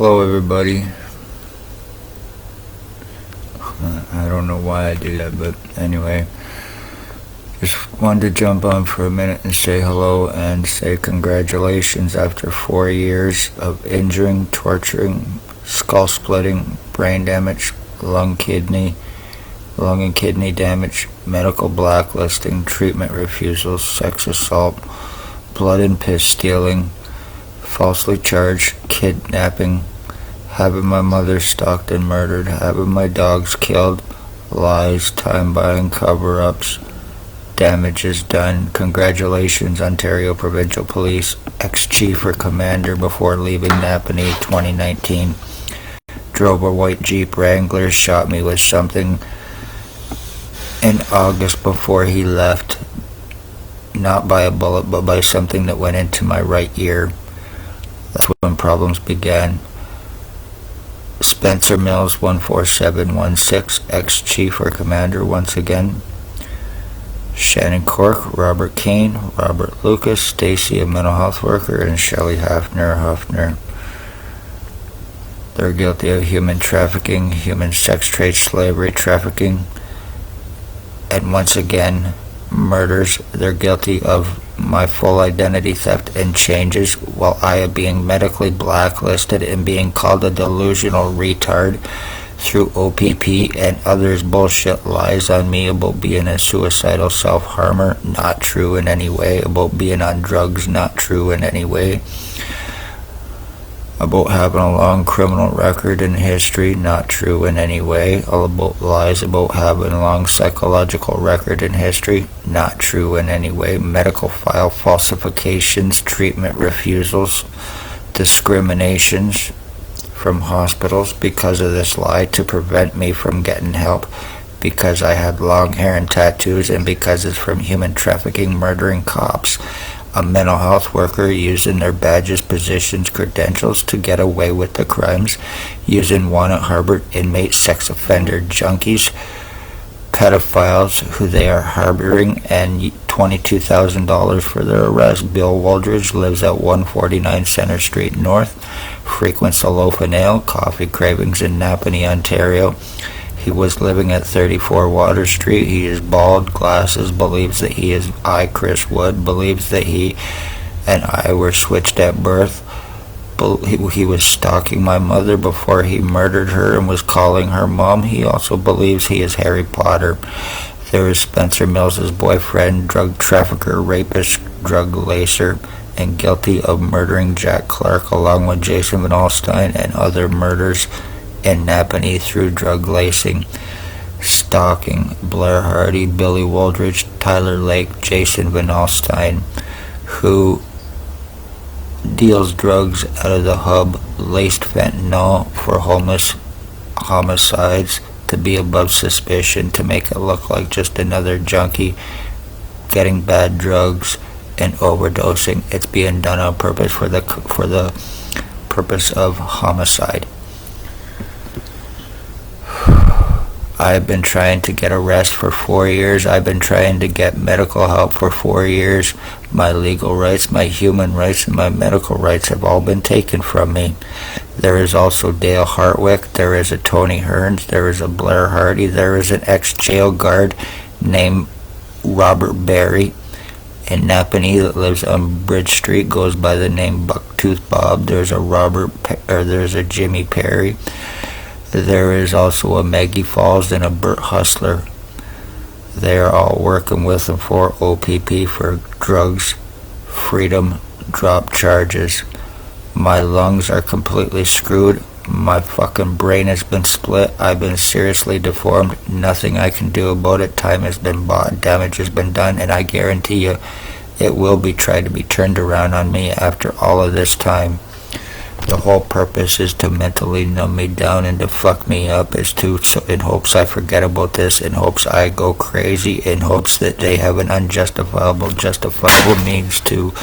Hello everybody. I don't know why I did that, but anyway, just wanted to jump on for a minute and say hello and say congratulations after 4 years of injuring, torturing, skull splitting, brain damage, lung and kidney damage, medical blacklisting, treatment refusals, sex assault, blood and piss stealing, falsely charged kidnapping, having my mother stalked and murdered, having my dogs killed, lies, time buying, cover-ups, damages done. Congratulations, Ontario Provincial Police, ex-chief or commander before leaving Napanee 2019. Drove a white Jeep Wrangler, shot me with something in August before he left. Not by a bullet, but by something that went into my right ear. That's when problems began. Spencer Mills, 14716, ex-chief or commander once again. Shannon Cork, Robert Kane, Robert Lucas, Stacy, a mental health worker, and Shelley Huffner. They're guilty of human trafficking, human sex trade, slavery, trafficking, and once again, murders. They're guilty of my full identity theft and changes while I am being medically blacklisted and being called a delusional retard through OPP and others' bullshit lies on me about being a suicidal self-harmer, not true in any way, about being on drugs, not true in any way, about having a long criminal record and history, not true in any way, all about lies about having a long psychological record and history, not true in any way, medical file falsifications, treatment refusals, discriminations from hospitals because of this lie to prevent me from getting help, because I had long hair and tattoos, and because it's from human trafficking, murdering cops. A mental health worker using their badges, positions, credentials to get away with the crimes, using wanted harbored inmate sex offender junkies, pedophiles who they are harboring, and $22,000 for their arrest. Bill Wooldridge lives at 149 Center Street North, frequents a loaf and ale, coffee cravings in Napanee, Ontario. He was living at 34 Water Street. He is bald, glasses, believes that he is Chris Wood, believes that he and I were switched at birth. He was stalking my mother before he murdered her and was calling her mom. He also believes he is Harry Potter. There is Spencer Mills' boyfriend, drug trafficker, rapist, drug lacer, and guilty of murdering Jack Clark along with Jason Van Alstyne and other murders in Napanee through drug lacing, stalking. Blair Hardy, Billy Wooldridge, Tyler Lake, Jason Van Alstyne, who deals drugs out of the hub, laced fentanyl for homicides to be above suspicion, to make it look like just another junkie getting bad drugs and overdosing. It's being done on purpose for the purpose of homicide. I've been trying to get a rest for 4 years. I've been trying to get medical help for 4 years. My legal rights, my human rights, and my medical rights have all been taken from me. There is also Dale Hartwick. There is a Tony Hearns. There is a Blair Hardy. There is an ex-jail guard named Robert Barry in Napanee that lives on Bridge Street, goes by the name Bucktooth Bob. There's a Jimmy Perry. There is also a Maggie Falls and a Bert Hustler. They are all working with them for OPP for drugs, freedom, drop charges. My lungs are completely screwed. My fucking brain has been split. I've been seriously deformed. Nothing I can do about it. Time has been bought. Damage has been done. And I guarantee you it will be tried to be turned around on me after all of this time. The whole purpose is to mentally numb me down and to fuck me up, in hopes I forget about this, in hopes I go crazy, in hopes that they have an justifiable means to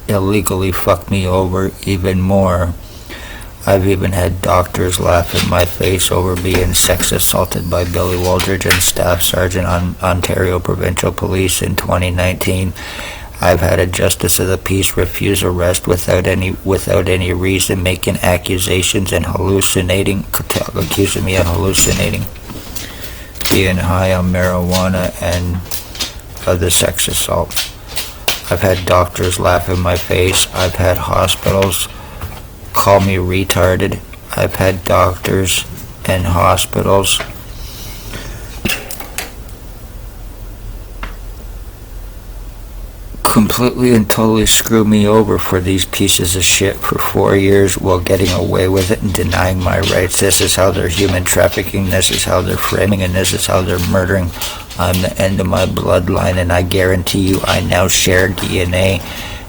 illegally fuck me over even more. I've even had doctors laugh in my face over being sex assaulted by Billy Wooldridge and Staff Sergeant on Ontario Provincial Police in 2019. I've had a justice of the peace refuse arrest without any reason, making accusations and accusing me of hallucinating, being high on marijuana and other sex assault. I've had doctors laugh in my face. I've had hospitals call me retarded. I've had doctors and hospitals completely and totally screw me over for these pieces of shit for 4 years while getting away with it and denying my rights. This is how they're human trafficking, this is how they're framing, and this is how they're murdering. I'm the end of my bloodline, and I guarantee you I now share DNA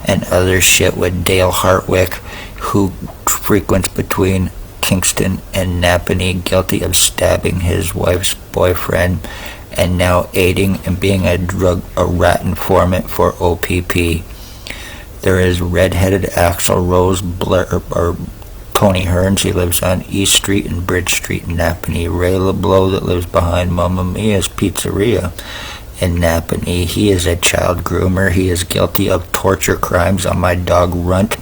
and other shit with Dale Hartwick, who frequents between Kingston and Napanee, guilty of stabbing his wife's boyfriend and now aiding and being a rat informant for OPP. There is redheaded Axl Rose or Tony Hearns. He lives on East Street and Bridge Street in Napanee. Ray LeBlanc that lives behind Mamma Mia's Pizzeria in Napanee. He is a child groomer. He is guilty of torture crimes on my dog Runt.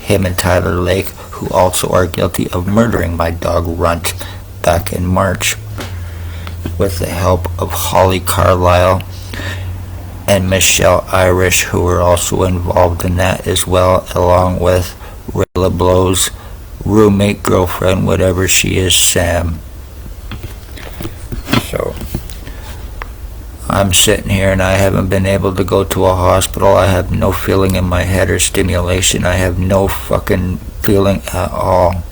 Him and Tyler Lake, who also are guilty of murdering my dog Runt back in March, with the help of Holly Carlisle and Michelle Irish, who were also involved in that as well, along with Ray LeBlanc's roommate, girlfriend, whatever she is, Sam. So I'm sitting here and I haven't been able to go to a hospital. I have no feeling in my head or stimulation. I have no fucking feeling at all,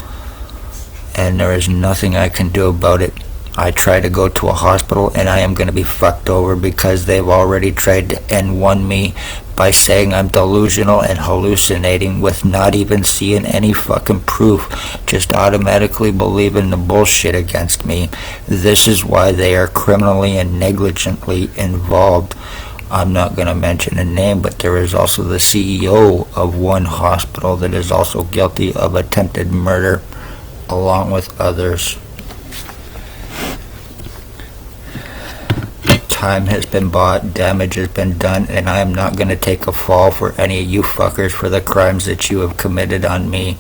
and there is nothing I can do about it. I try to go to a hospital and I am going to be fucked over because they've already tried to N1 me by saying I'm delusional and hallucinating with not even seeing any fucking proof, just automatically believing the bullshit against me. This is why they are criminally and negligently involved. I'm not going to mention a name, but there is also the CEO of one hospital that is also guilty of attempted murder, along with others. Time has been bought, damage has been done, and I am not going to take a fall for any of you fuckers for the crimes that you have committed on me,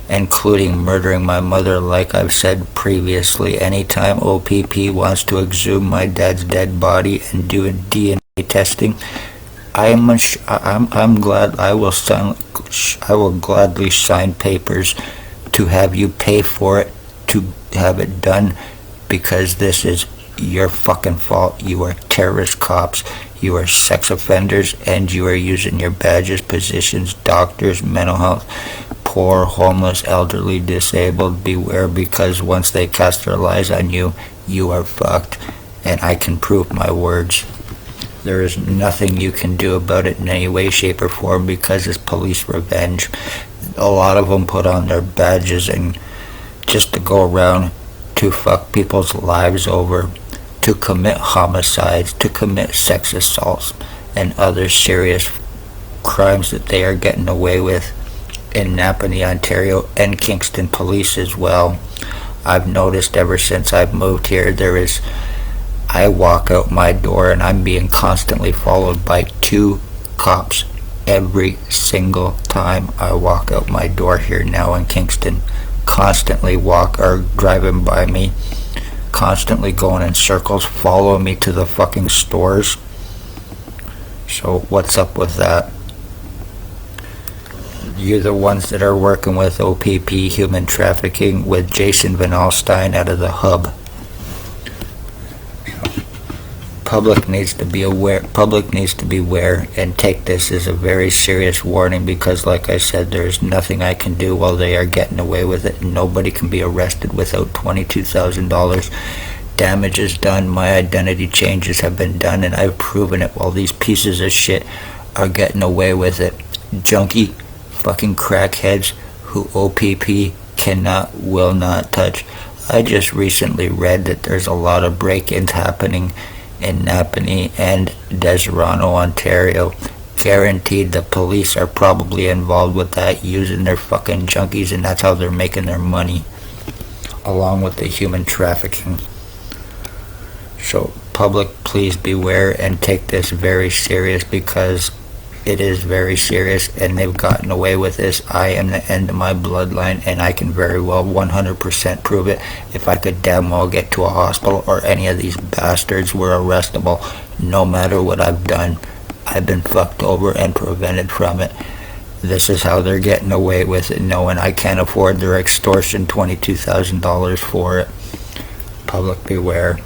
including murdering my mother. Like I've said previously, anytime OPP wants to exhume my dad's dead body and do a DNA testing, I'm glad I will gladly sign papers to have you pay for it to have it done, because this is your fucking fault. You are terrorist cops, you are sex offenders, and you are using your badges, positions, doctors, mental health, poor, homeless, elderly, disabled. Beware, because once they cast their lies on you, you are fucked, and I can prove my words. There is nothing you can do about it in any way, shape, or form, because it's police revenge. A lot of them put on their badges and just to go around to fuck people's lives over, to commit homicides, to commit sex assaults, and other serious crimes that they are getting away with in Napanee, Ontario, and Kingston Police as well. I've noticed ever since I've moved here, I walk out my door and I'm being constantly followed by 2 cops every single time I walk out my door here now in Kingston. Constantly driving by me, constantly going in circles, following me to the fucking stores. So what's up with that? You're the ones that are working with OPP human trafficking with Jason Van Alstyne out of the hub. Public needs to be aware and take this as a very serious warning, because like I said, there's nothing I can do while they are getting away with it, and nobody can be arrested without $22,000. Damage is done, my identity changes have been done, and I've proven it while these pieces of shit are getting away with it. Junkie fucking crackheads who OPP will not touch. I just recently read that there's a lot of break-ins happening in Napanee and Deserano, Ontario. Guaranteed the police are probably involved with that, using their fucking junkies, and that's how they're making their money, along with the human trafficking. So public, please beware and take this very serious, because It is very serious, and they've gotten away with this. I am the end of my bloodline, and I can very well 100% prove it. If I could damn well get to a hospital, or any of these bastards were arrestable, no matter what I've done, I've been fucked over and prevented from it. This is how they're getting away with it, knowing I can't afford their extortion $22,000 for it. Public beware.